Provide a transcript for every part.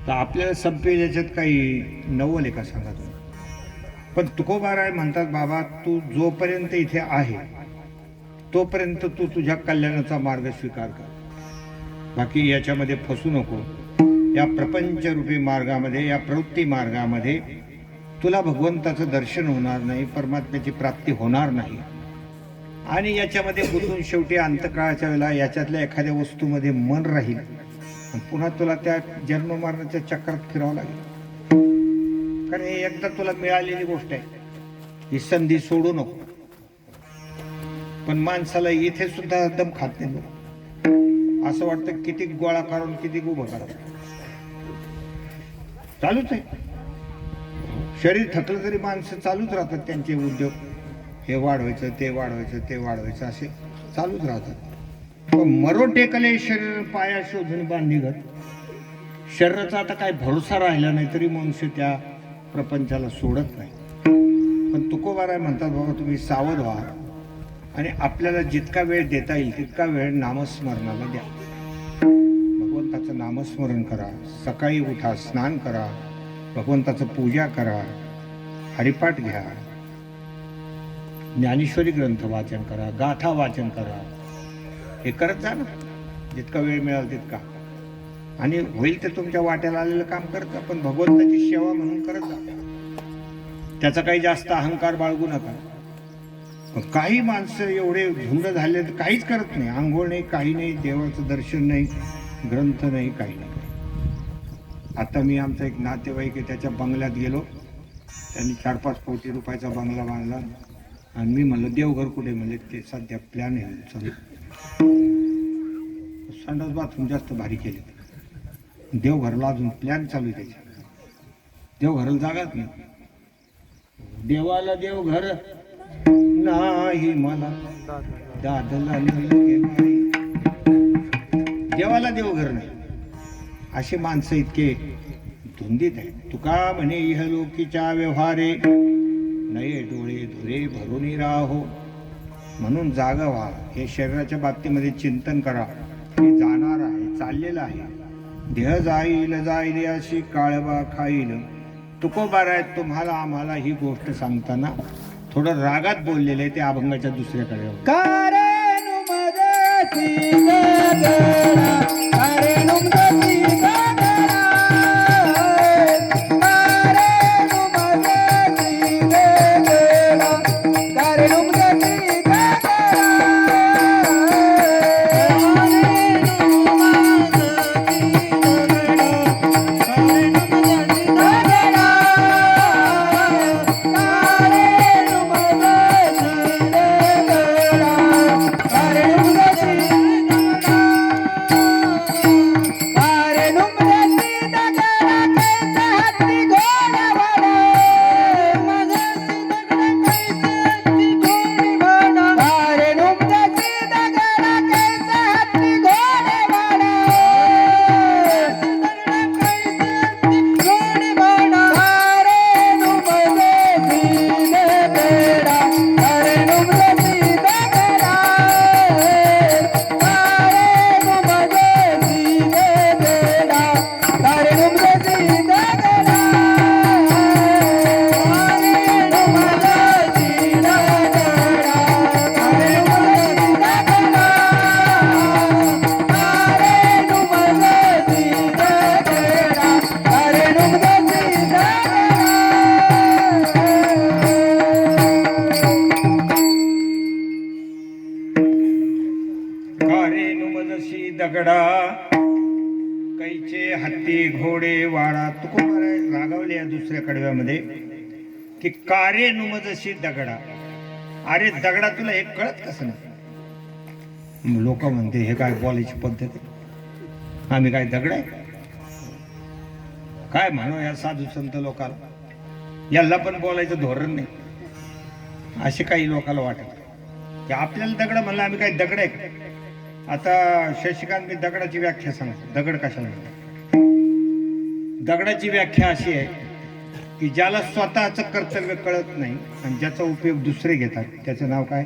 तर आपल्याला संपेल याच्यात काही नवल आहे का सांगा तुम्ही. पण तुकोबाराय म्हणतात बाबा तू जोपर्यंत इथे आहे तोपर्यंत तू तुझ्या कल्याणाचा मार्ग स्वीकार कर. बाकी याच्यामध्ये फसू नको. या प्रपंचरूपी मार्गामध्ये, या प्रवृत्ती मार्गामध्ये तुला भगवंताचं दर्शन होणार नाही, परमात्म्याची प्राप्ती होणार नाही. आणि याच्यामध्ये गुंतून शेवटी अंतकाळाच्या वेळेला याच्यातल्या एखाद्या वस्तूमध्ये मन राहील आणि पुन्हा तुला त्या जन्म मरणाच्या चक्रात फिरावं लागेल. कारण हे एकदा तुला मिळालेली गोष्ट आहे, ही संधी सोडू नको. पण माणसाला इथे सुद्धा दम खात नाही. असं वाटतं किती गोळा काढून किती उभं करा, चालूच आहे. शरीर थकलं तरी माणसं चालूच राहतात त्यांचे उद्योग. हे वाढवायचं, ते वाढवायचं, ते वाढवायचं, असे चालूच राहतात. पण मरो टेकले शरीर पाया शोधून बांधिगत. शरीराचा आता काय भरोसा राहिला नाही तरी मनुष्य त्या प्रपंचाला सोडत नाही. पण तुकोबाराय म्हणतात बाबा तुम्ही सावध व्हा आणि आपल्याला जितका वेळ देता येईल तितका वेळ नामस्मरणाला द्या. भगवंताचं नामस्मरण करा, सकाळी उठा, स्नान करा, भगवंताचं पूजा करा, हरिपाठ घ्या, ज्ञानेश्वरी ग्रंथ वाचन करा, गाथा वाचन करा. हे करत जा ना जितका वेळ मिळाल तितका. आणि होईल ते तुमच्या वाट्याला आलेलं काम करत जा, पण भगवंताची सेवा म्हणून करत जा. त्याचा काही जास्त अहंकार बाळगू नका. काही माणसं एवढे धुंद झाले तर काहीच करत नाही. आंघोळ नाही, काही नाही, देवाचं दर्शन नाही, ग्रंथ नाही, काही नाही. आता मी आमचा एक नातेवाईक आहे त्याच्या बंगल्यात गेलो. त्यांनी 4-5 कोटी रुपयाचा बंगला बांधला आणि मी म्हणलं देवघर कुठे? म्हणले ते सध्या प्लॅन आहे चालू. संडास बाथरूम जास्त भारी केले. देवघरला अजून प्लॅन चालू आहे त्याच्या. देवघराला जागाच नाही. देवाला देवघर नाही मला दादला देवाला देवघर नाही. असे माणसं इतके धुंदीत आहे. तुका म्हणे इहलोकीच्या व्यवहारे नये डोळे धुरे भरून राहो. म्हणून जागा व्हा. हे शरीराच्या बाबतीमध्ये चिंतन करा. हे जाणार आहे, चाललेलं आहे. देह जाईल जाईल अशी काळबा खाईल. तुकोबाराय तुम्हाला आम्हाला ही गोष्ट सांगताना थोडं रागात बोललेलं आहे. ते अभंगाच्या दुसऱ्याकडे दगडा कैचे हत्ती घोडे वाडा. तुकोबाराय रागावले या दुसऱ्या कडव्यामध्ये की कारे नुमजशी दगडा. अरे दगडा तुला हे कळत कसं नाही? लोक म्हणते हे काय बोलायची पद्धत आहे? आम्ही काय दगड आहे काय म्हणू या साधू संत लोकाला? याला पण बोलायचं धोरण नाही. असे काही लोकांना वाटत की आपल्याला दगड म्हणलं आम्ही काय दगड आहे. आता शशिकांत मी दगडाची व्याख्या सांगतो. दगड कशाला म्हणतात? दगडाची व्याख्या अशी आहे की ज्याला स्वतःचं कर्तव्य कळत नाही आणि ज्याचा उपयोग दुसरे घेतात त्याचं नाव काय?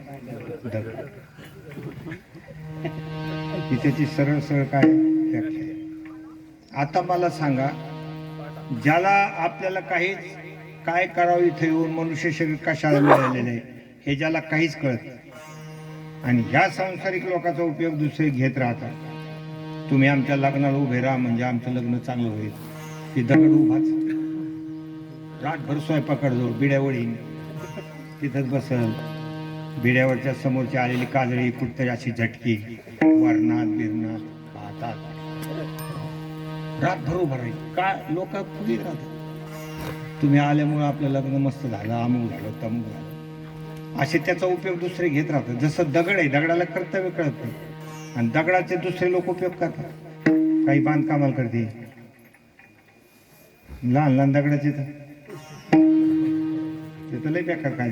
दगड. ही त्याची सरळ सरळ काय व्याख्या आहे. आता मला सांगा ज्याला आपल्याला काहीच काय करावं इथे येऊन मनुष्य शरीर कशाला मिळालेलं आहे हे ज्याला काहीच कळत नाही. आणि ह्या सांसारिक लोकांचा उपयोग दुसरे घेत राहतात. तुम्ही आमच्या लग्नाला उभे राहा म्हणजे आमचं लग्न चांगलं होईल. ती दगड उभाच रातभर स्वयंपाकाड जाऊ बिड्यावळीन तिथंच बसल. बिड्यावरच्या समोरची आलेली काजळी कुठतरी अशी झटकी वरणात बिरणात हातात रातभर उभा राहील का लोक फुगीत राहतात. तुम्ही आल्यामुळे आपलं लग्न मस्त झालं अमुक झालं तमुक झालं असे त्याचा उपयोग दुसरे घेत राहतात. जसं दगड आहे दगडाला कर्तव्य कळत नाही आणि दगडाचे दुसरे लोक उपयोग करतात. काही बांधकामाला करते लहान लहान दगडाचे तर लय बेकार काय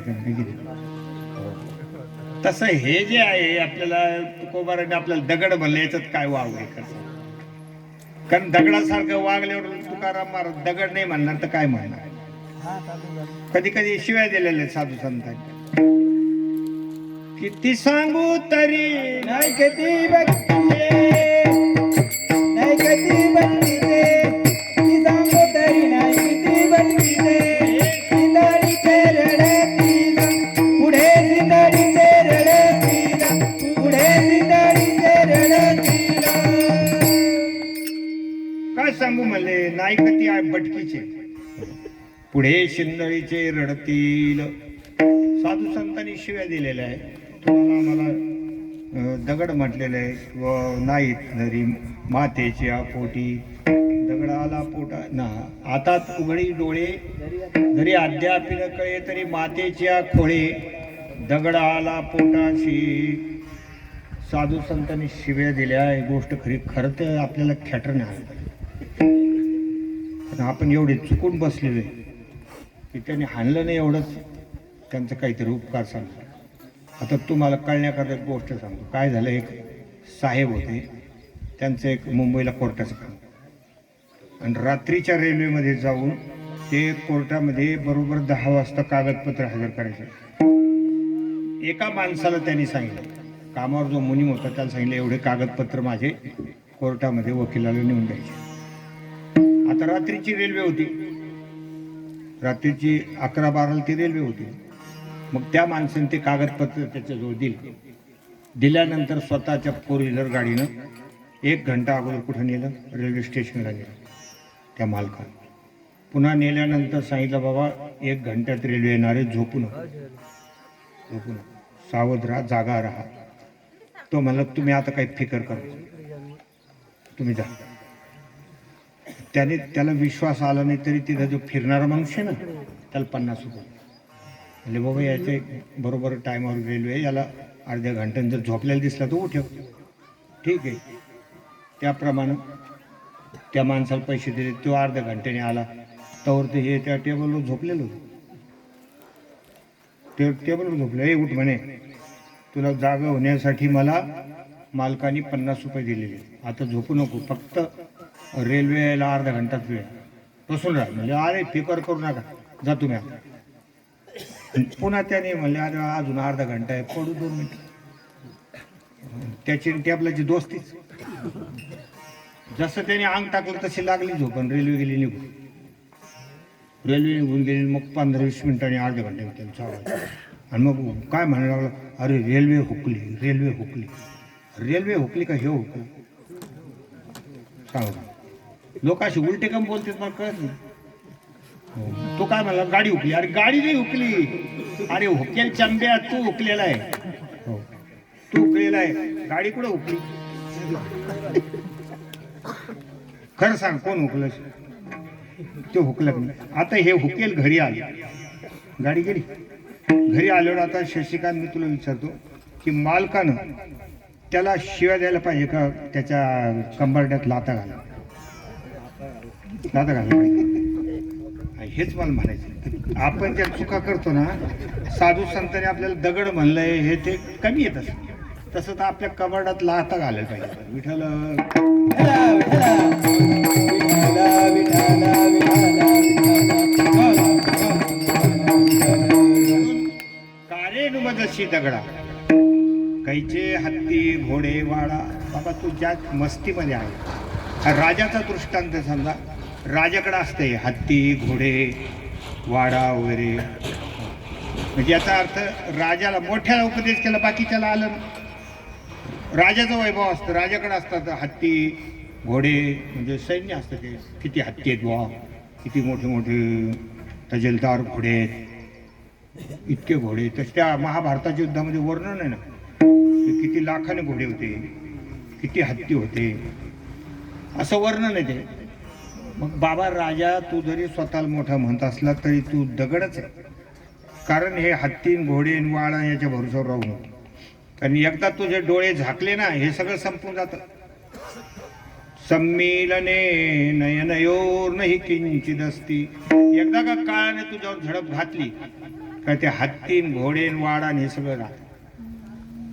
तसं हे जे आहे आपल्याला तुकोबाराने आपल्याला दगड म्हणलं याच्यात काय वाव आहे कसं. कारण दगडासारखं वागल्यावर तुकाराम महाराज दगड नाही म्हणणार तर काय म्हणणार. कधी कधी शिव्या दिलेल्या साधू संतांनी किती सांगू तरी नाही कधी बघते नाही कधी बघते ती सांगू तरी नाही किती बघते. सिंदडीचे रडतील पुढे सिंदडीचे रडतील पुढे सिंदडीचे रडतील. काय सांगू म्हणले नाही कधी भटकीचे पुढे शिंदळीचे रडतील. साधू संतांनी शिव्या दिलेल्या आहे. तुम्हाला आम्हाला दगड म्हटलेलं आहे व नाहीत जरी मातेच्या पोटी दगड आला पोटा ना हातात उघडी डोळे जरी अद्याप न कळे तरी मातेच्या खोळे दगड आला पोटाशी. साधू संतांनी शिव्या दिल्या ही गोष्ट खरं तर आपल्याला खेटर नाही. आपण एवढे चुकून बसलेले की त्यांनी हाणलं नाही एवढंच त्यांचं काहीतरी उपकार सांगतो. आता तुम्हाला कळण्याकरता एक गोष्ट सांगतो. काय झालं एक साहेब होते त्यांचं एक मुंबईला कोर्टाचं काम आणि रात्रीच्या रेल्वेमध्ये जाऊन ते कोर्टामध्ये बरोबर 10 वाजता कागदपत्र हजर करायचे. एका माणसाला त्यांनी सांगितलं कामावर जो मुनीम होता त्याला सांगितलं एवढे कागदपत्र माझे कोर्टामध्ये वकिलाला नेऊन द्यायचे. आता रात्रीची रेल्वे होती रात्रीची 11-12 ती रेल्वे होती. मग त्या माणसाने ते कागदपत्र त्याच्याजवळ दिल्यानंतर स्वतःच्या 4 व्हीलर गाडीनं 1 घंटा अगोदर कुठं नेलं रेल्वे स्टेशनला नेलं. त्या मालकानं पुन्हा नेल्यानंतर सांगितलं बाबा 1 घंट्यात रेल्वे येणार आहे झोपू नका सावध राहा जागा राहा. तो म्हणला तुम्ही आता काही फिकर करा तुम्ही जा. त्याला विश्वास आला नाही तरी तिथं जो फिरणारा मनुष्य ना त्याला 50 रुपये म्हणजे बाबा याचे बरोबर टायमावर रेल्वे याला अर्ध्या घंट्यानं जर झोपलेला दिसला तो उठव ठीक आहे. त्याप्रमाणे त्या माणसाला पैसे दिले. तो अर्ध्या घंट्याने आला तोवर ते हे त्या टेबलवर झोपलेलं होतं. ते टेबलवर झोपलं हे उठ म्हणे तुला जागा होण्यासाठी मला मालकाने 50 रुपये दिलेले आता झोपू नको फक्त रेल्वे यायला अर्धा घंटाच वेळ बसून राहा. म्हणजे अरे फिकर करू नका जा तुम्ही आता. पुन्हा त्याने म्हणले अरे अजून अर्धा घंटा आहे पडू 2 मिनिट. त्याची टेबलाची दोस्तीच जसं त्याने अंग टाकलं तशी लागली झोप आणि रेल्वे गेली निघून. रेल्वे निघून गेली मग 15-20 मिनिटांनी अर्ध्या घंट्याने त्यांचा आवाज आणि मग काय म्हणायला लागलं अरे रेल्वे हुकली रेल्वे हुकली का हे हुकली सांगा. लोक अशी उलटे कम बोलतात मला कळत नाही. तो काय म्हणला गाडी हुकली. अरे गाडी नाही हुकली अरे हुकेल चंब्या तू हुकलेला आहे. हो तू हुकलेला आहे गाडी कुठं हुकली खरं सांग कोण हुकलं. ते हुकलं नाही. आता हे हुकेल घरी आले गाडी गेली. घरी आल्यावर आता शशिकांत मी तुला विचारतो की मालकानं त्याला शिव्या द्यायला पाहिजे का त्याच्या कंबरड्यात लाता घालायला पाहिजे. हेच मला म्हणायचं. आपण ज्या चुका करतो ना साधू संतांनी आपल्याला दगड म्हणलंय हे ते कमी येत असत तसं तर आपल्या कबर्डात लाता घालायला पाहिजे. विठ्ठल कारेनुमदशी दगडा कैचे हत्ती घोडे वाडा. बाबा तू ज्या मस्तीमध्ये आहे राजाचा दृष्टांत समजा राजाकडे असते हत्ती घोडे वाडा वगैरे. म्हणजे याचा अर्थ राजाला मोठ्याला उपदेश केला, बाकीच्याला आलं ना. राजाचं वैभव असतं, राजाकडे असतात हत्ती घोडे, म्हणजे सैन्य असतं. ते किती हत्ती आहेत बुवा, किती मोठे मोठे तजेलदार घोडे आहेत, इतके घोडे. तसे त्या महाभारताच्या युद्धामध्ये वर्णन आहे ना, ते किती लाखाने घोडे होते, किती हत्ती होते, असं वर्णन आहे ते. मग बाबा राजा, तू जरी स्वतःला मोठा म्हणत असला तरी तू दगडच आहे. कारण हे हत्ती घोडे वाळा याच्या भरोश्यावर राहू नको. कारण एकदा तुझे डोळे झाकले ना, हे सगळं संपून जातं. सम्मीलने नयनयोर नाही किंचित असती. एकदा का काळाने तुझ्यावर झडप घातली का ते हत्ती घोडे वाडा हे सगळं राहत.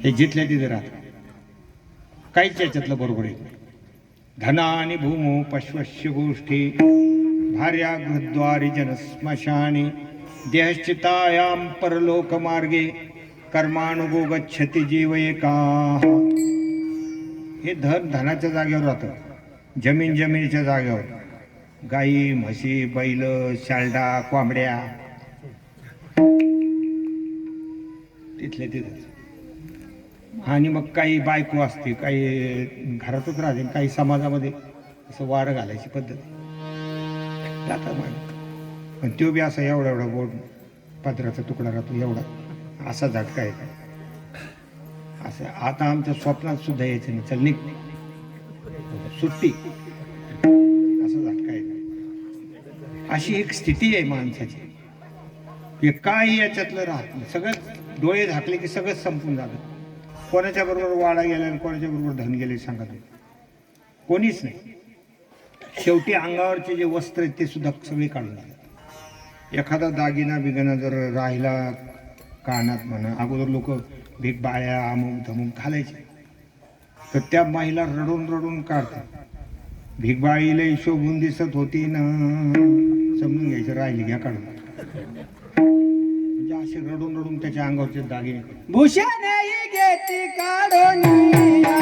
हे जिथल्या तिथे राहत, काहीच याच्यातलं बरोबर आहे. धनानि भूमो पश्वस्य गोष्ठी भार्या गृहद्वारी जनस्मशानी देहश्चितायां परलोक मार्गे कर्मानुगो गच्छति जीव एका. हे धन धनाच्या जागेवर राहतं, जमीन जमिनीच्या जागेवर. गाई म्हशी बैल शालडा कोंबड्या तिथले तिथेच. आणि मग काही बायको असते, काही घरातच राहते, काही समाजामध्ये असं वारं घालायची पद्धत जातात मागे. पण तो बी असा एवढा एवढा बोट पत्र्याचा तुकडा राहतो एवढा, असा झटका आहे असं. आता आमच्या स्वप्नात सुद्धा यायचं नाही, चल निघ सुट्टी, असा झटका आहे. अशी एक स्थिती आहे माणसाची. हे काही याच्यातलं राहत नाही, सगळं डोळे झाकले की सगळंच संपून जातं. कोणाच्या बरोबर वाडा गेला आणि कोणाच्या बरोबर धन गेले सांगा तुम्ही, कोणीच नाही. शेवटी अंगावरचे जे वस्त्र आहेत ते सुद्धा सगळे काढून टाकतात. एखादा दागिना बिगिना जर राहिला कानात म्हणा, अगोदर लोक भीक बाळ्या अमुक धमुक घालायचे, तर त्या महिला रडून रडून काढतात. भिकबाळीला शोभून दिसत होती ना, समजून घ्यायचं राहिली घ्या काढून. म्हणजे असे रडून रडून त्याच्या अंगावरचे दागिने. भूषण घेती काढोनिया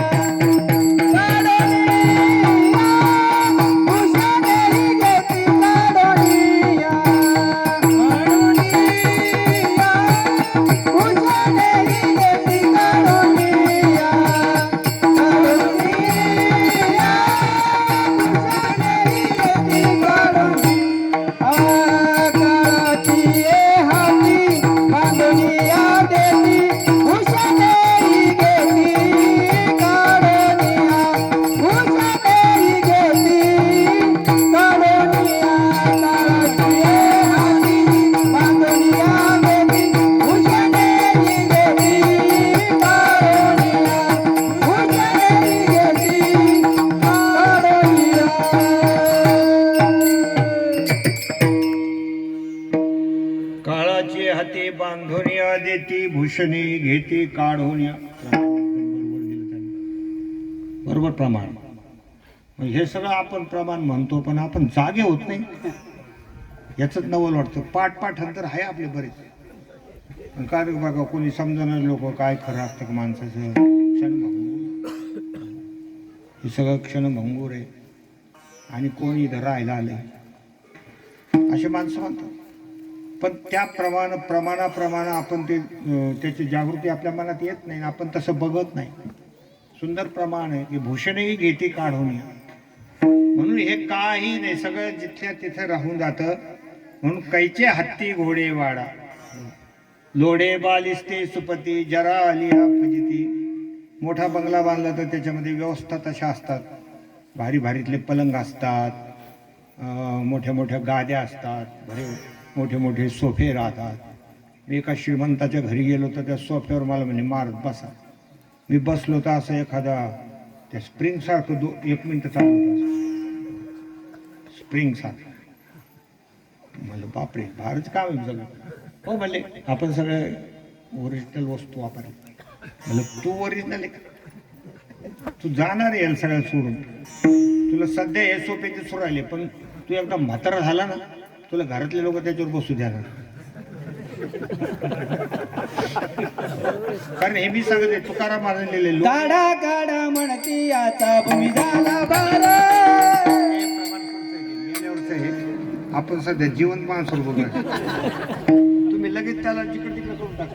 हाती बांधूनिया देती भूषणी घेती काढूनिया. बरोबर प्रमाण. हे सगळं आपण प्रमाण म्हणतो, पण आपण जागे होत नाही याच नवल वाटतं. पाठांतर आहे आपले बरेच, काय बघा कोणी समजणार लोक काय खरं असतं का माणसाचं. क्षणभंगूर, हे सगळं क्षणभंगूर आहे. आणि कोणी इथं राहायला आले असे माणसं म्हणतात. पण त्या प्रमाणाप्रमाणे आपण ते त्याची जागृती आपल्या मनात येत नाही, आपण तसं बघत नाही. सुंदर प्रमाण आहे की भूषणही घेते काढून. म्हणून हे काही नाही, सगळं जिथल्या तिथे राहून जातं. म्हणून कैचे हत्ती घोडे वाडा लोडे बालिस्ते सुपती जरा आली फजिती. मोठा बंगला बांधला तर त्याच्यामध्ये व्यवस्था तशा असतात. भारी भारीतले पलंग असतात, मोठ्या मोठ्या गाद्या असतात, बरे मोठे मोठे सोफे राहतात. मी एका श्रीमंताच्या घरी गेलो तर त्या सोफ्यावर मला म्हणे मारत बसा. मी बसलो तर असं एखादा त्या स्प्रिंगसारखं 1 मिनिट चालू होतं, स्प्रिंगसारखं. म्हणलं बापरे फारच काम आहे सगळं. हो म्हणले आपण सगळे ओरिजिनल वस्तू वापरले. म्हणलं तू ओरिजिनल आहे का? तू जाणार आहे सगळ्या सोडून. तुला सध्या हे सोप्याचे सुरू राहिले, पण तू एकदा म्हातारा झाला ना, तुला घरातले लोक त्याच्यावर बसू द्याना. कारण हे मी सांगते तुकाराम महाराजांनी गाडा गाडा म्हणती आता भूमी झाला बारा. आपण सध्या जिवंत माणसावर बोलतोय. तुम्ही लगेच त्याला जिकडे तिकडे करून टाका.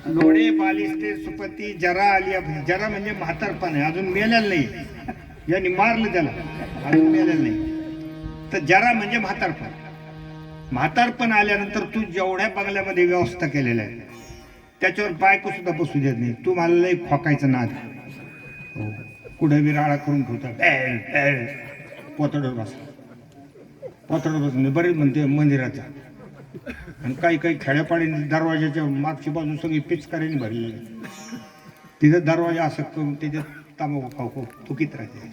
लोढे बालिस्ते सुपती जरा आली. जरा म्हणजे म्हातारपण आहे, अजून मेलेलं नाही. यांनी मारलं त्याला, अजून मेलेलं नाही. तर जरा म्हणजे म्हातारपण. म्हातारपण आल्यानंतर तू जेवढ्या बंगल्यामध्ये व्यवस्था केलेल्या आहे त्याच्यावर बायको सुद्धा बसू देत नाही. तू मला लई खोकायचं नाद. हो, कुठे विराळा करून ठेवतात. पोतडवर बसला, पोतडवर बसून बरेच म्हणते मंदिराचा. आणि काही काही खेड्यापाडी दरवाजाच्या मागची बाजू सगळी पिचकारीने भरलेली. तिथं दरवाजा असं करून त्याच्यात तांबाखू खाऊ खाऊ थुकीत राहते.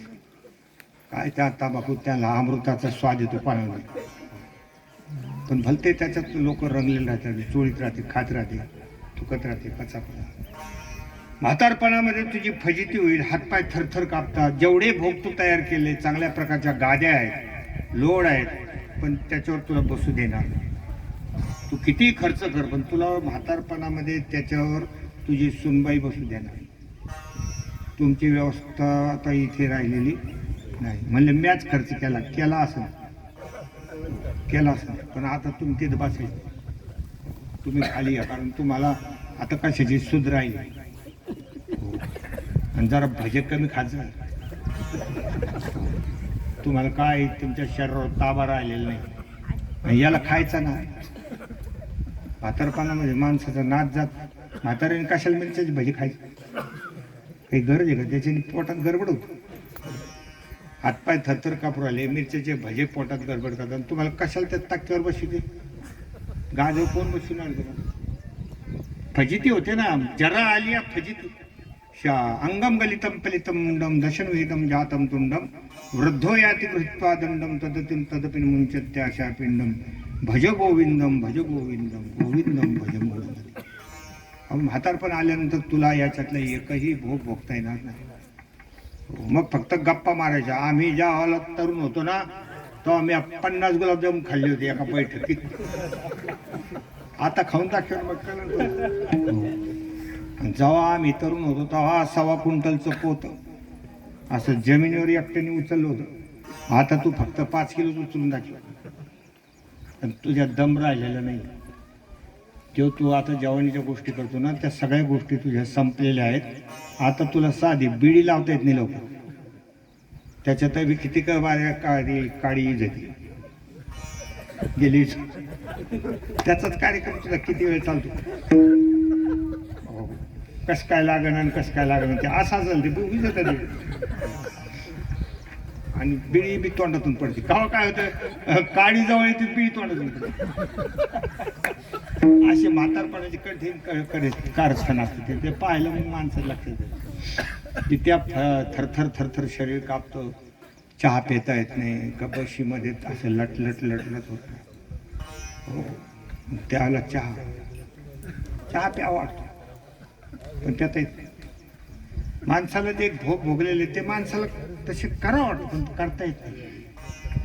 काय त्या तांबाखू त्याला अमृताचा स्वाद येतो पाण्यामध्ये. पण भलते त्याच्यात लोक रंगलेले राहतात, चोळीत राहते, खात राहते, थुकत राहते, कचा. म्हातारपणामध्ये तुझी फजिती होईल. हातपाय थरथर कापतात. जेवढे भोग तू तयार केले, चांगल्या प्रकारच्या गाद्या आहेत, लोड आहेत, पण त्याच्यावर तुला बसू देणार नाही. तू किती खर्च कर, पण तुला म्हातारपणामध्ये त्याच्यावर तुझी सुनबाई बसू देणार. तुमची व्यवस्था आता इथे राहिलेली नाही. म्हणले मॅच खर्च केला असं पण आता तुम्ही तिथं बसायचं, तुम्ही खाली या. कारण तुम्हाला आता कशाची सुध राहील. आणि जरा भजे कमी खायचं. तुम्हाला काय तुमच्या शरीरावर ताबा राहिलेला नाही. याला खायचा ना. म्हातारपणामध्ये माणसाचा नाच जात. म्हाताऱ्याने कशाला मिरच्याची भजी खायची? काही गरज आहे का? त्याच्याने पोटात गडबड होतो. हातपाय थरथर कापू राहिले, मिरच्याचे भजे पोटात गडबड करतात. आणि तुम्हाला कशाला त्या ताक्यावर बसवते? गाजव कोण बसवणार तुला? फजिती होते ना. जरा आली फजिती. अंगम गलितम फलितम मुंडम दशनविहितम जातम तुंडम वृद्धो याति कृत्वा दंडम तदतिम तदपिन मुंचत्याशा पिंडम भज गोविंदम भज गोविंदम गोविंदम भज गोविंदम. म्हातारपण आल्यानंतर तुला याच्यातला एकही भोग भोगता येणार नाही. मग फक्त गप्पा मारायच्या. आम्ही ज्या हॉलात तरुण होतो ना, तो आम्ही 50 गुलाबजामुन खाल्ले होते एका बैठकीत. आता खाऊन दाखवून मग कळलं. जेव्हा आम्ही तरुण होतो तेव्हा 1.25 क्विंटलचं पोत असं जमिनीवर एकट्याने उचललं होतं. आता तू फक्त 5 किलोच उचलून दाखव. आणि तुझ्या दम राहिलेला नाही. तेव्हा तू आता जवानीच्या गोष्टी करतो ना, त्या सगळ्या गोष्टी तुझ्या संपलेल्या आहेत. आता तुला साधी बिडी लावता येत नाही लवकर. त्याच्यात बी किती बाऱ्या काळी जाते गेली. त्याचाच कार्यक्रम तुझा किती वेळ चालतो. कसं काय लागण आणि कसं काय लागण ते असा झालं. ते उगीच आणि बिडी बी तोंडातून पडते. केव्हा काय होतं, काळी जवळ येते, बिडी तोंडातून पडते. असे म्हातारपणाचे कठीण कारस्थान असते. ते पाहायला मग माणसाला लक्षात येतं की त्या थरथर थरथर शरीर कापतं. चहा पिता येत नाही. कपशीमध्ये असं लटलट होतं. हो, त्याला चहा प्यावा वाटतो, पण त्यात माणसाला जे भोग भोगलेले ते माणसाला तसे करा वाटतं, पण करता येत नाही.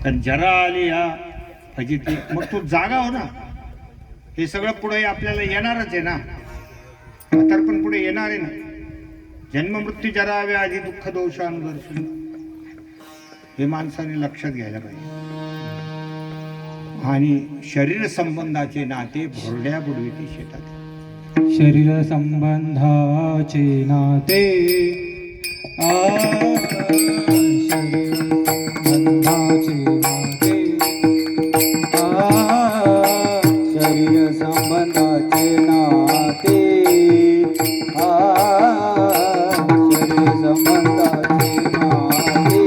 कारण जरा आली या फजिती, मग तू जागा हो ना. हे सगळं पुढे आपल्याला येणारच आहे ना. म्हातारपण पुढे येणार आहे ना. जन्म मृत्यू जरा व्याधी दुःख दोषानुदर्शन हे माणसाने लक्षात घ्यायला पाहिजे. आणि शरीर संबंधाचे नाते भोरड्या बुडविते शेतात. शरीर संबंधाचे नाते शरीर संबंधाचे नाते शरीर संबंधाचे नाते शरीर संबंधाचे नाते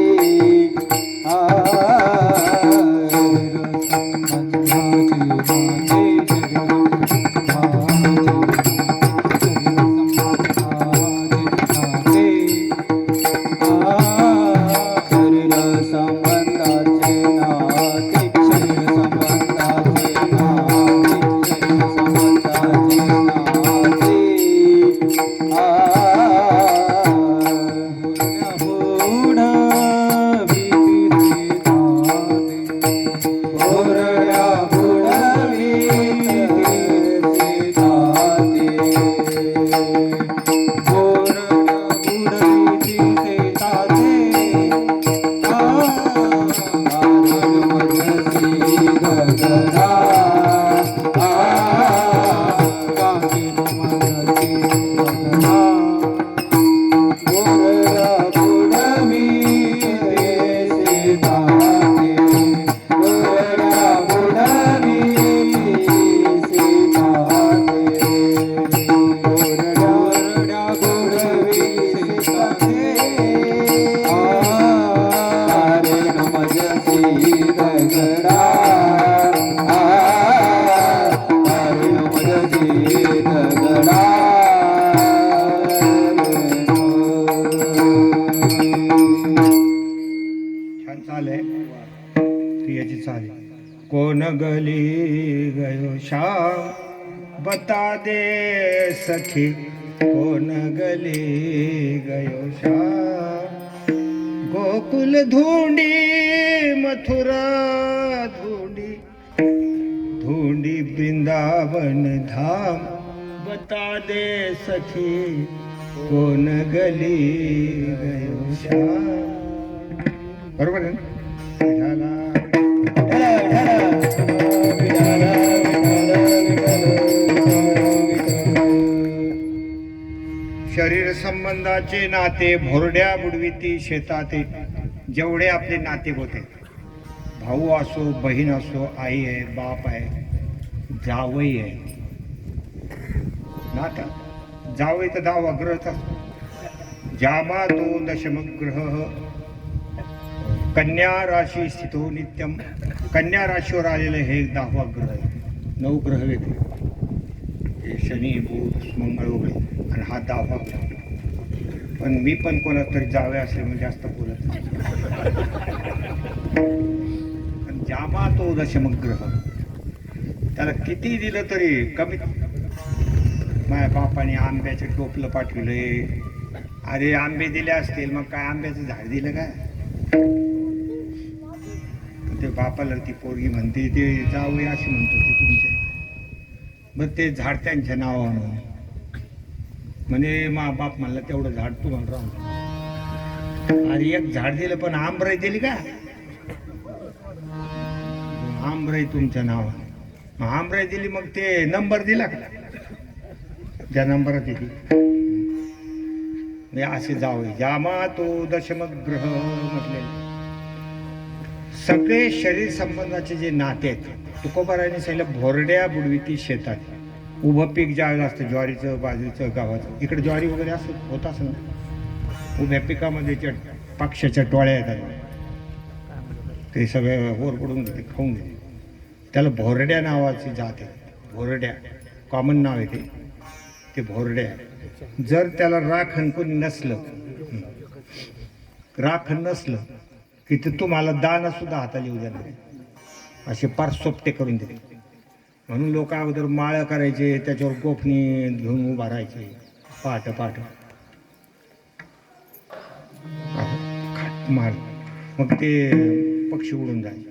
दगडा मदची दगडा छान चाल आहे ती याची चाल आहे. कोण गली गयो श्याम बता दे सखी, कोण गली गयो श्याम. गोकुल धुंडी मथुरा धुंडी, धुंडी वृंदावन धाम. बता दे सखी, कोण गली गयो श्याम. बरोबर आहे ना? शरीर संबंधाचे नाते भोरड्या बुडविती शेताते. जेवढे आपले नाते होते, भाऊ असो, बहीण असो, आई आहे, बाप आहे, जावई आहे, नाता जावई तर 10वा ग्रहच असतो. जामा तो दशमग्रह कन्या राशी स्थितो नित्यम. कन्या राशीवर आलेलं हे 10वा ग्रह आहे. 9 ग्रह वेगळे, शनी बुध मंगळ वगैरे, आणि हा 10वा ग्रह. पण मी पण कोणाला तरी जावे असेल म्हणजे जास्त बोलत नाही. पण जामा तो दशमग्रह, त्याला किती दिलं तरी कमीत. माझ्या बापाने आंब्याचे टोपलं पाठविलंय. अरे आंबे दिले असतील, मग काय आंब्याचं झाड दिलं काय? ते बापाला ती पोरगी म्हणते, ते जावई अशी म्हणतो ते तुमचे, मग ते झाड त्यांच्या नावानं म्हणे. मा बाप म्हणला तेवढं झाड तुम्हाला राहून. अरे एक झाड दिलं पण आंबराई दिली का? आंबराई तुमच्या नावानं. मग आंबराई दिली, मग ते नंबर दिला का? ज्या नंबरात येते असे जावई. जामा तो दशमग्रह म्हटलेले सगळे शरीर संबंधाचे जे नाते आहेत. तुकोबारायने सांगितलं भोरड्या बुडविती शेतात. उभं पीक ज्यावेळेला असतं, ज्वारीचं, बाजरीचं, गव्हाचं, इकडे ज्वारी वगैरे असं होत असं ना. उभ्या पिकामध्ये पक्ष्याच्या टोळ्या येतात, ते सगळे वर पडून घेते, खाऊन घेते. त्याला भोरड्या नावाची जात आहे. भोरड्या कॉमन नाव आहे ते भोरड्या. जर त्याला राखण कोणी नसलं, राखण नसलं की ते तुम्हाला दाना सुद्धा हाताला येऊ देणार, असे पार सोपटे करून देते. म्हणून लोक अगोदर माळं करायचे, त्याच्यावर गोफणी घेऊन उभा राहायचे पहाट पहाट माळ, मग ते पक्षी उडून जायचे.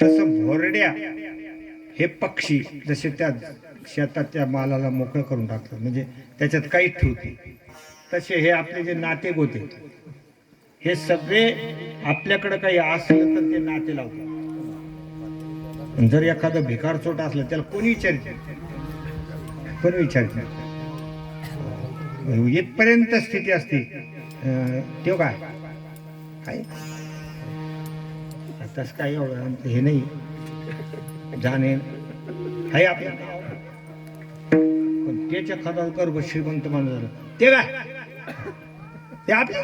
तसं भोरड्या हे पक्षी जसे त्या शेताच्या मालाला मोकळं करून टाकलं, म्हणजे त्याच्यात काहीच ठेवते, तसे हे आपले जे नाते गोते हे सगळे आपल्याकडं काही असलं तर ते नाते लावतात. जर एखादं भिकार चोट असलं त्याला कोणी विचारते? कोणी विचारते? इथपर्यंत स्थिती असते. तो काय आहे तसं काय एवढं हे नाही जाणे आहे आपल्या. पण त्याच्या खातात गर्भ श्रीमंत माणूस झालं ते काय? ते आपले,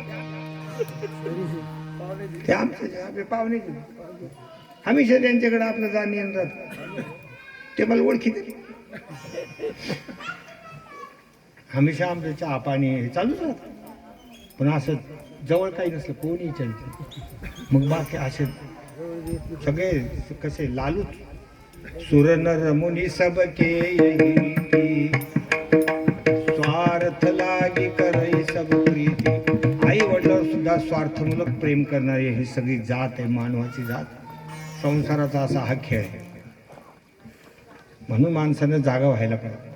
ते आमचे आपले पाहुणे. हमेशा त्यांच्याकडे आपलं जाणं येणं राहतं. ते मला ओळखीत हमेशा आमचं चहा पाणी चालूच राहतं. पण असं जवळ काही नसलं कोणी विचारतं. मग बाकी असे सगळे कसे लालूच. सुर नर मुनी सबके यही स्वार्थ लागी करई सब प्रीती. आई वडिलांवर सुद्धा स्वार्थमूलक प्रेम करणारी ही सगळी जात आहे, मानवाची जात. संसाराचा असा हा खेळ आहे. म्हणून माणसानं जागा व्हायला पाहिजे.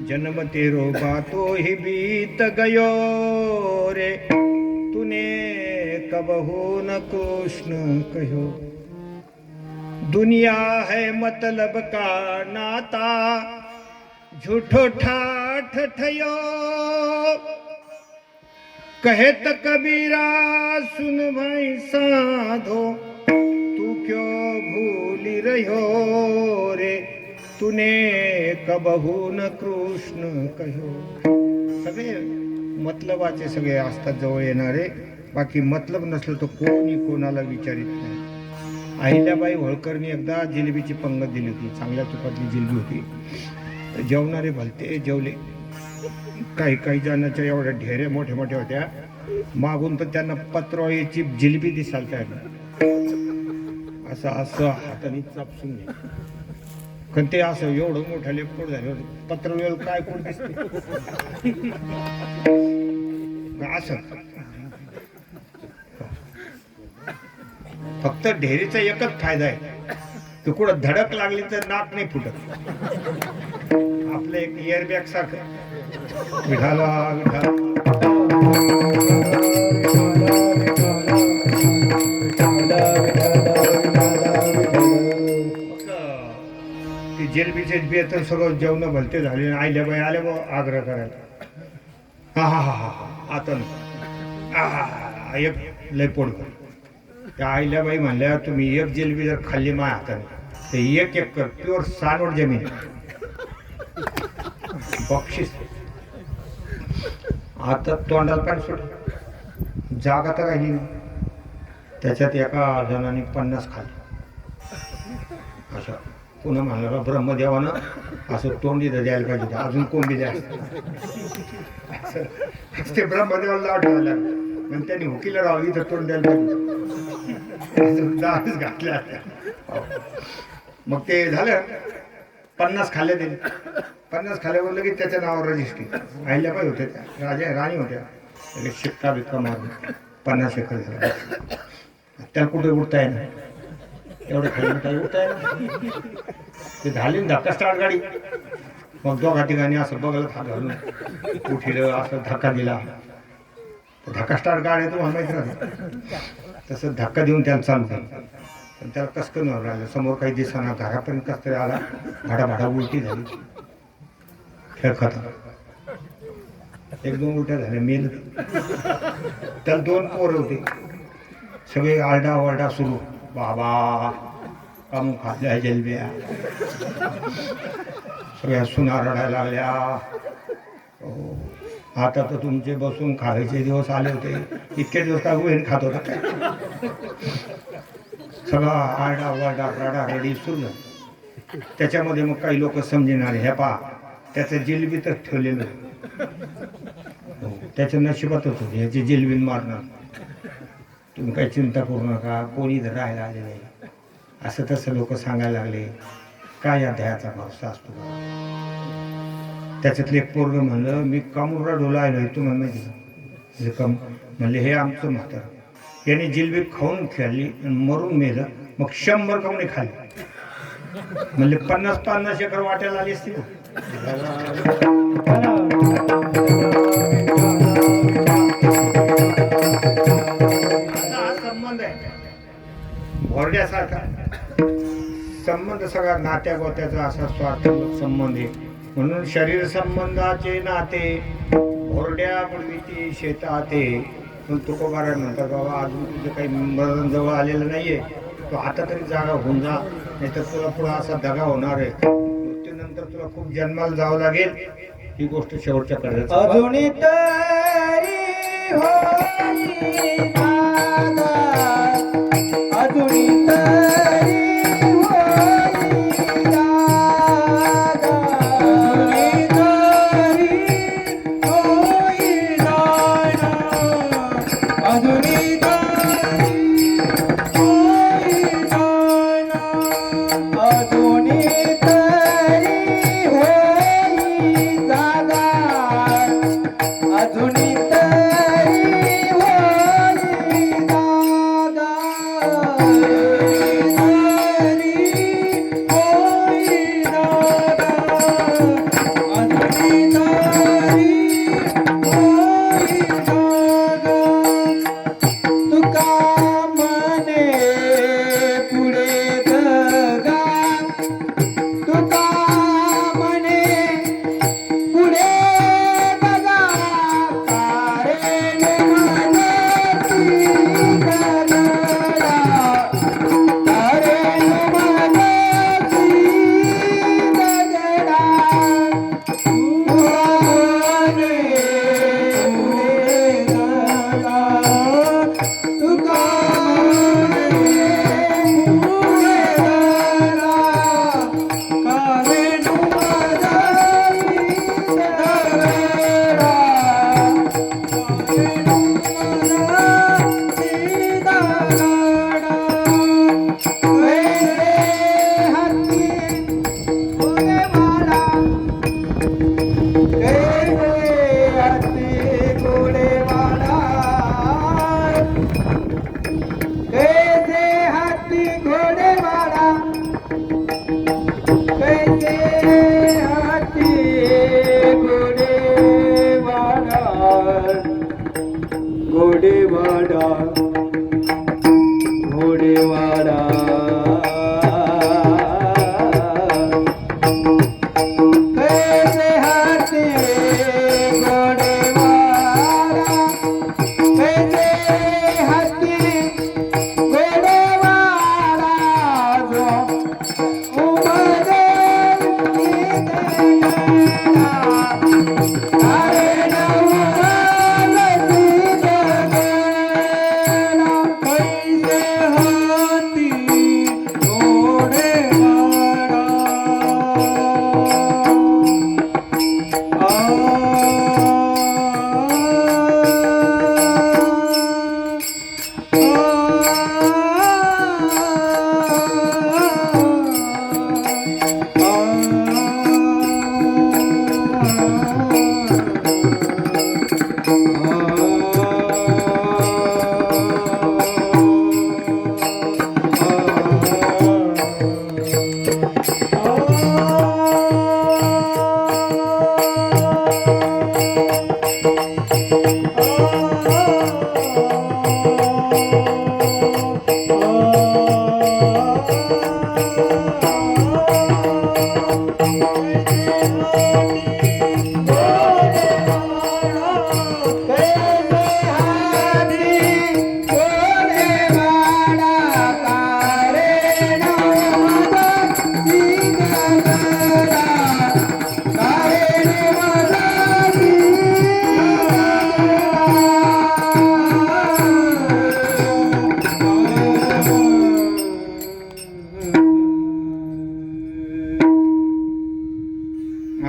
जन्म तेरो बातो ही बीत गयो रे, तूने कबहू न कृष्ण कहो. दुनिया है मतलब का नाता, झूठो ठाठ ठयो. कहत कबीरा सुन भाई साधो, तू क्यों भूली रहो रे, तूने कबहू न कृष्ण कहो. सगळे मतलबाचे सगळे असतात जवळ येणारे, बाकी मतलब नसलं तर कोणी कोणाला विचारित नाही. अहिल्याबाई होळकरनी एकदा जिलेबीची पंगत दिली होती, चांगल्या तुपातली जिलेबी होती. तर जेवणारे भलते जेवले. काही काही जणांच्या एवढ्या ढेऱ्या मोठ्या मोठ्या होत्या, मागून तर त्यांना पत्रावळीची जिलेबी दिसायला तयार नाही. असं असं हाताने चापसून घे. पण ते असं एवढं मोठं लेपकोड झालं, पत्रावळीला काय कोण दिसते असं. फक्त ढेरीचा एकच फायदा आहे, की कुठं धडक लागली तर नाक नाही फुटत. आपलं एक एअरबॅग सारखं. विठाला ती जेलबीचे बे तर सगळं जेवण भलते झाले. आईल्याबाई आल्या बा आग्रह करायला. हा हा हा हा हा आता हा एक लय पोट कर. त्या आईल्याबाई म्हणल्या तुम्ही एक जिलेबी जर खाल्ली माझ्या हाताने तर एक एकर प्युअर सानोड जमीन बक्षीस. आता तोंडाला पाणी सुट, जागा तर राहिली नाही. त्याच्यात एका जणाने 50 खाल्ली. असं पुन्हा म्हणलं ब्रह्मदेवानं असं तोंडी द्यायला पाहिजे, अजून कोंबी द्या. ते ब्रह्मदेवाला आठवलं पण त्यांनी हुकीला राहू इथं तोंड द्यायला पाहिजे. घातल्या. मग ते झालं 50 खाल्ले. ते 50 खाल्ल्यावर लगेच त्याच्या नावावर रजिस्ट्री. अहिल्याबाई होत्या, त्या राजा राणी होत्या. लगेच शिक्का बिक्का मारून 50 एकर झाला. त्याला कुठे उठता येणार, एवढं खाल्लं काही उठता येणार. ते झाली धक्का स्टार्ट गाडी. मग दोघा ठिकाणी असं बघलं हात घालून उठिलं, असं धक्का दिला. धक्का स्टार्ट गाडी तुम्हाला माहिती राहते. तसं धक्का देऊन त्याला चालू केलं. पण त्याला कसं न राहिलं, समोर काही दिसना. घरापर्यंत कसं तरी आला, भाडा उलटी झाली. खेळ खतम. 1-2 उलट्या झाल्या, मेल. त्याला 2 पोरं होते. सगळे आरडा ओरडा सुरू. बाबा कामू खाल्ल्या जलब्या. सगळ्या सुना रडायला लागल्या. आता तर तुमचे बसून खायचे दिवस आले होते, इतके दिवस काय वेळ खात होता काय. सगळा आरडा ओरडा रडा रडी सुरू झाली. त्याच्यामध्ये मग काही लोक समजणार, हे पा त्याचं जिलबीतच ठेवलेलं, त्याच्या नशिबातच होते ह्याची जिलबीन मारणार. तुम्ही काही चिंता करू नका, कोणी इथं राहायला आले नाही. असं तसं लोक सांगायला लागले. काय या ध्येयाचा भरोसा असतो का. त्याच्यातलं एक पोरग म्हणलं मी कामुरा डोला आलो तुम्हाला माहिती का. कम म्हणले हे आमचं म्हातारं, याने जिलबी खाऊन खेळली आणि मरून मेलं, मग 100 कामणे खाल्ली. म्हणले 50 एकर वाट्याला आली असती ना. हा संबंध आहे भोरड्यासारखा संबंध, सगळा नात्या गोत्याचा असा स्वार्थ संबंध आहे. म्हणून शरीर संबंधाचे नाते भोरड्या बुडवीती शेताते. पण तुकोबाराय म्हणतात बाबा अजून तुझं काही मरण जवळ आलेलं नाहीये, तो आता तरी जागा होऊन जा, नाही तर तुला पुढे असा दगा होणार आहे. मृत्यूनंतर तुला खूप जन्माला जावं लागेल. ही गोष्ट शेवटच्या कडे अजून तरी होई दादा, अजून तरी होई दादा, अजून तरी होई दादा, अजून तरी होई दादा, अजून तरी होई दादा, घोडेवाडा घोडेवाडा कैसे हाथी घोडेवाडा कैसे हाथी घोडेवाडा जो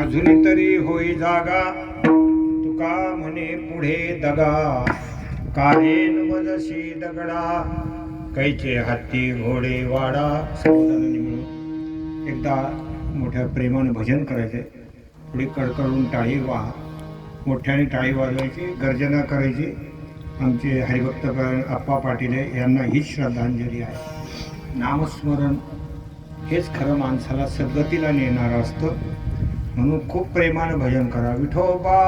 अजून तरी होई जागा तुका म्हणे पुढे दगा कारेन वजशी दगडा कैचे हत्ती घोडे वाडा. सर्वजणांनी मिळून एकदा मोठ्या प्रेमानं भजन करायचे. थोडी कडकडून टाळी मोठ्याने टाळी वाजवायची, गर्जना करायची. आमचे हरिभक्त अप्पा पाटील यांना हीच श्रद्धांजली आहे. नामस्मरण हेच खरं माणसाला सद्गतीला नेणारं असतं. म्हणून खूप प्रेमानं भजन करा. विठोबा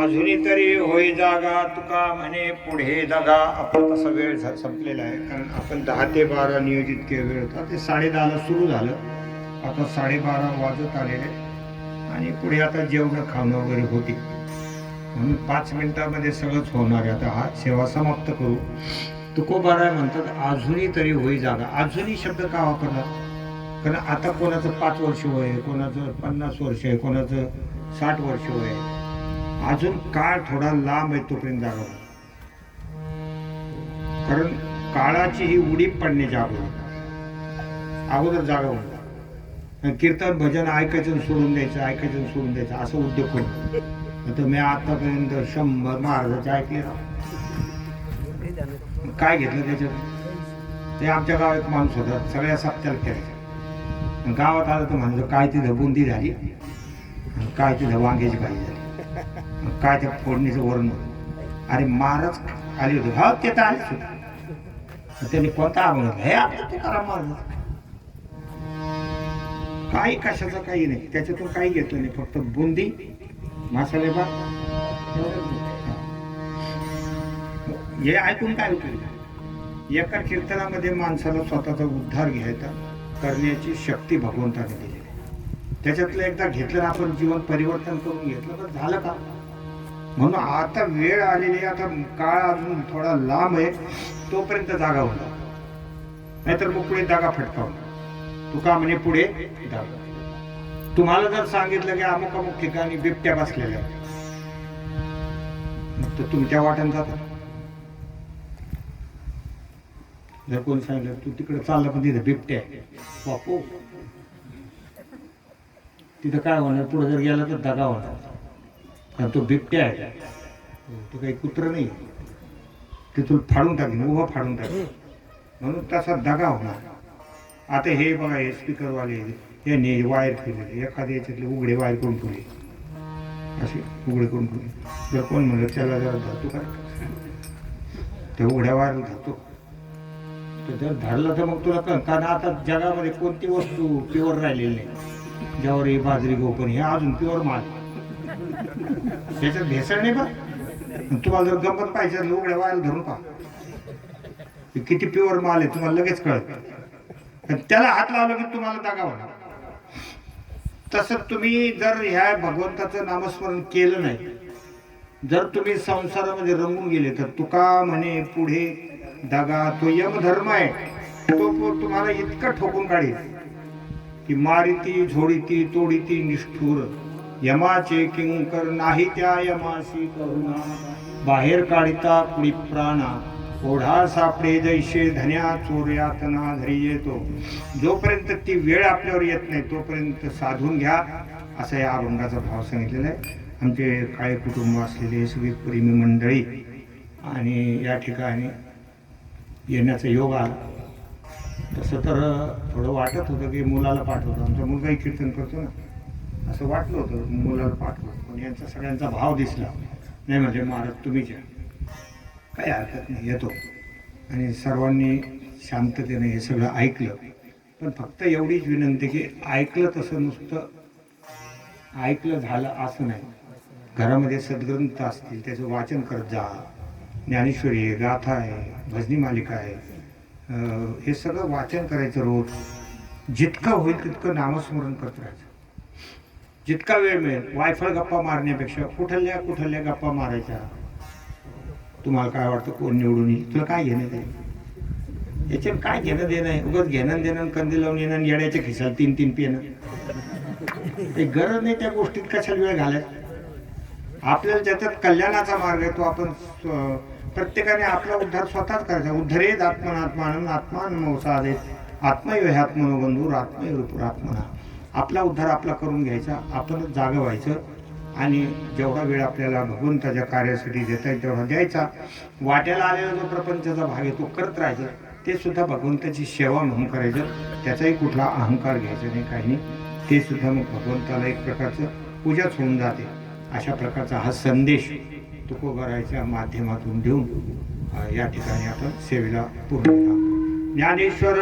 अजूनही तरी होई जागा तुका म्हणे पुढे दगा. आपला तसा वेळ संपलेला आहे, कारण आपण 10 ते 12 नियोजित केला वेळ होता. ते 10:30ला सुरू झालं. आता 12:30 वाजत आलेले आणि पुढे आता जेवण खाणं वगैरे होती. म्हणून 5 मिनिटामध्ये सगळंच होणार आहे. आता हा सेवा समाप्त करू. तुकोबाराय म्हणतात अजूनही तरी होई जागा. अजूनही शब्द का वापरला? कारण आता कोणाचं 5 वर्ष वय आहे, कोणाचं 50 वर्ष आहे, कोणाचं 60 वर्ष वय आहे. अजून काळ थोडा लांब आहे, तोपर्यंत जागा होता. कारण काळाची ही उडी पडण्याच्या अगोदर जागा होता. कीर्तन भजन ऐकायचं सोडून द्यायचं, ऐकायचं सोडून द्यायचं असं उद्योग करू. तर मी आतापर्यंत 100 महाराजाचे ऐकले ना. काय घेतलं त्याच्यात? ते आमच्या गावात एक माणूस होता, सगळ्या सप्त्याला फिरायचा. गावात आलं तर म्हणतो काय तिथं बुंदी झाली, काय तिथं वांग्याची भाजी झाली, काय त्या फोडणीचं वरण. अरे महाराज आले होते. हा ते तर आलेच होते. त्यांनी कोणता म्हणत हे आपलं तुकाराम महाराज. काही कशाचं काही नाही, त्याच्यातून काही घेतलं नाही. फक्त बुंदी, मसाले भात. हे ऐकून काय होतं? एका कीर्तनामध्ये माणसाला स्वतःचा उद्धार घ्यायचा करण्याची शक्ती भगवंताने दिली. त्याच्यातलं एकदा घेतलं आपण, जीवन परिवर्तन करून घेतलं तर झालं का? म्हणून आता वेळ आलेली, आता काळ अजून थोडा लांब आहे, तोपर्यंत जागा होणार. नाहीतर मग पुढे जागा फटकावणार. तुका म्हणे पुढे धाव. तुम्हाला जर सांगितलं की अमुक अमुक ठिकाणी बिबट्या बसलेल्या आहेत, तर तुम्ही त्या वाटेने जाता. जर कोणी सांगितलं तू तिकडे चालला पण तिथे बिबट्या आहे, बापू तिथं काय होणार, पुढे जर गेला तर दगा होणार, कारण तो बिबट्या आहे, तो काही कुत्र नाही, तिथून फाडून टाकेन, उभं फाडून टाकेन, म्हणून तसा दगा होणार. आता हे बघा, हे स्पीकरवाले यांनी वायर ठेवलेले, एखाद्या याच्यातले उघडे वायर करून ठेवले, असे उघडे करून ठेवले. जर कोण म्हणलं त्याला जरा धरतो काय, त्या उघड्या वायर धरतो, तर जर धरलं तर मग तुला कळ, कारण आता जगामध्ये कोणती वस्तू प्युअर राहिलेली नाही. ज्वारी, बाजरी, गोपन हे अजून प्युअर माल, त्याच्यात भेसळ नाही बा. तुम्हाला जर गंमत पाहिजे उघड्या वायर धरून पहा किती प्युअर माल आहे, तुम्हाला लगेच कळत. त्याला हात लावला की तुम्हाला दगा होणार. तसं तुम्ही जर ह्या भगवंताचं नामस्मरण केलं नाही, जर तुम्ही संसारामध्ये रंगून गेले, तर तुका म्हणे पुढे दगा. तो यमधर्म आहे, तो तुम्हाला इतकं ठोकून काढेल की मारिती, झोडीती, तोडीती निष्ठुर. यमाचे किंकर नाही त्या यमाशी करुणा. बाहेर काढिता पुढी प्राणा. ओढा सापडे जैसे धन्या चोर यातना घरी येतो. जोपर्यंत ती वेळ आपल्यावर येत नाही तोपर्यंत साधून घ्या, असा या अभंगाचा भाव सांगितलेला आहे. आमचे काळे कुटुंब असलेले सगळी प्रेमी मंडळी आणि या ठिकाणी येण्याचा योग आला. तसं तर थोडं वाटत होतं की मुलाला पाठवतो, आमचा मुलगाही कीर्तन करतो ना, असं वाटलं होतं मुलाला पाठवतो, पण यांचा सगळ्यांचा भाव दिसला नाही. म्हणजे महाराज तुम्हीच या, काही हरकत नाही, येतो. आणि सर्वांनी शांततेने हे सगळं ऐकलं. पण फक्त एवढीच विनंती की ऐकलं तसं नुसतं ऐकलं झालं असं नाही. घरामध्ये सद्ग्रंथ असतील त्याचं वाचन करत जा. ज्ञानेश्वरी आहे, गाथा आहे, भजनी मालिका आहे, हे सगळं वाचन करायचं रोज. जितकं होईल तितकं नामस्मरण करत राहायचं. जितका वेळ मिळेल, वायफळ गप्पा मारण्यापेक्षा कुठल्या गप्पा मारायच्या. तुम्हाला काय वाटतं कोण निवडून येईल, तुला काय घेणं देणं, याच्यात काय घेणं देणं आहे. उगाच घेणं देणं, कंदी लावून येणं, येड्याच्या खिशाला 3-3 पिणं, एक गरज नाही त्या गोष्टीत कशाला वेळ घालायचा. आपल्याला ज्याच्यात कल्याणाचा मार्ग आहे तो आपण प्रत्येकाने आपला उद्धार स्वतःच करायचा. उद्धरेत आत्मनात्मान आत्मानमोसादेत आत्मैव ह्यात्मनो बंधुर आत्मैव आत्मना. आपला उद्धार आपला करून घ्यायचा, आपणच जागं व्हायचं आणि जेवढा वेळ आपल्याला भगवंताच्या कार्यासाठी देता येईल तेवढा द्यायचा. वाट्याला आलेला जो प्रपंचाचा भाग आहे तो करत राहायचा, ते सुद्धा भगवंताची सेवा म्हणून करायचं. त्याचाही कुठला अहंकार घ्यायचा नाही, काही नाही. ते सुद्धा मग भगवंताला एक प्रकारचं पूजाच होऊन जाते. अशा प्रकारचा हा संदेश तुकोबाराच्या माध्यमातून देऊन या ठिकाणी आपण सेवेला पूर्ण ज्ञानेश्वर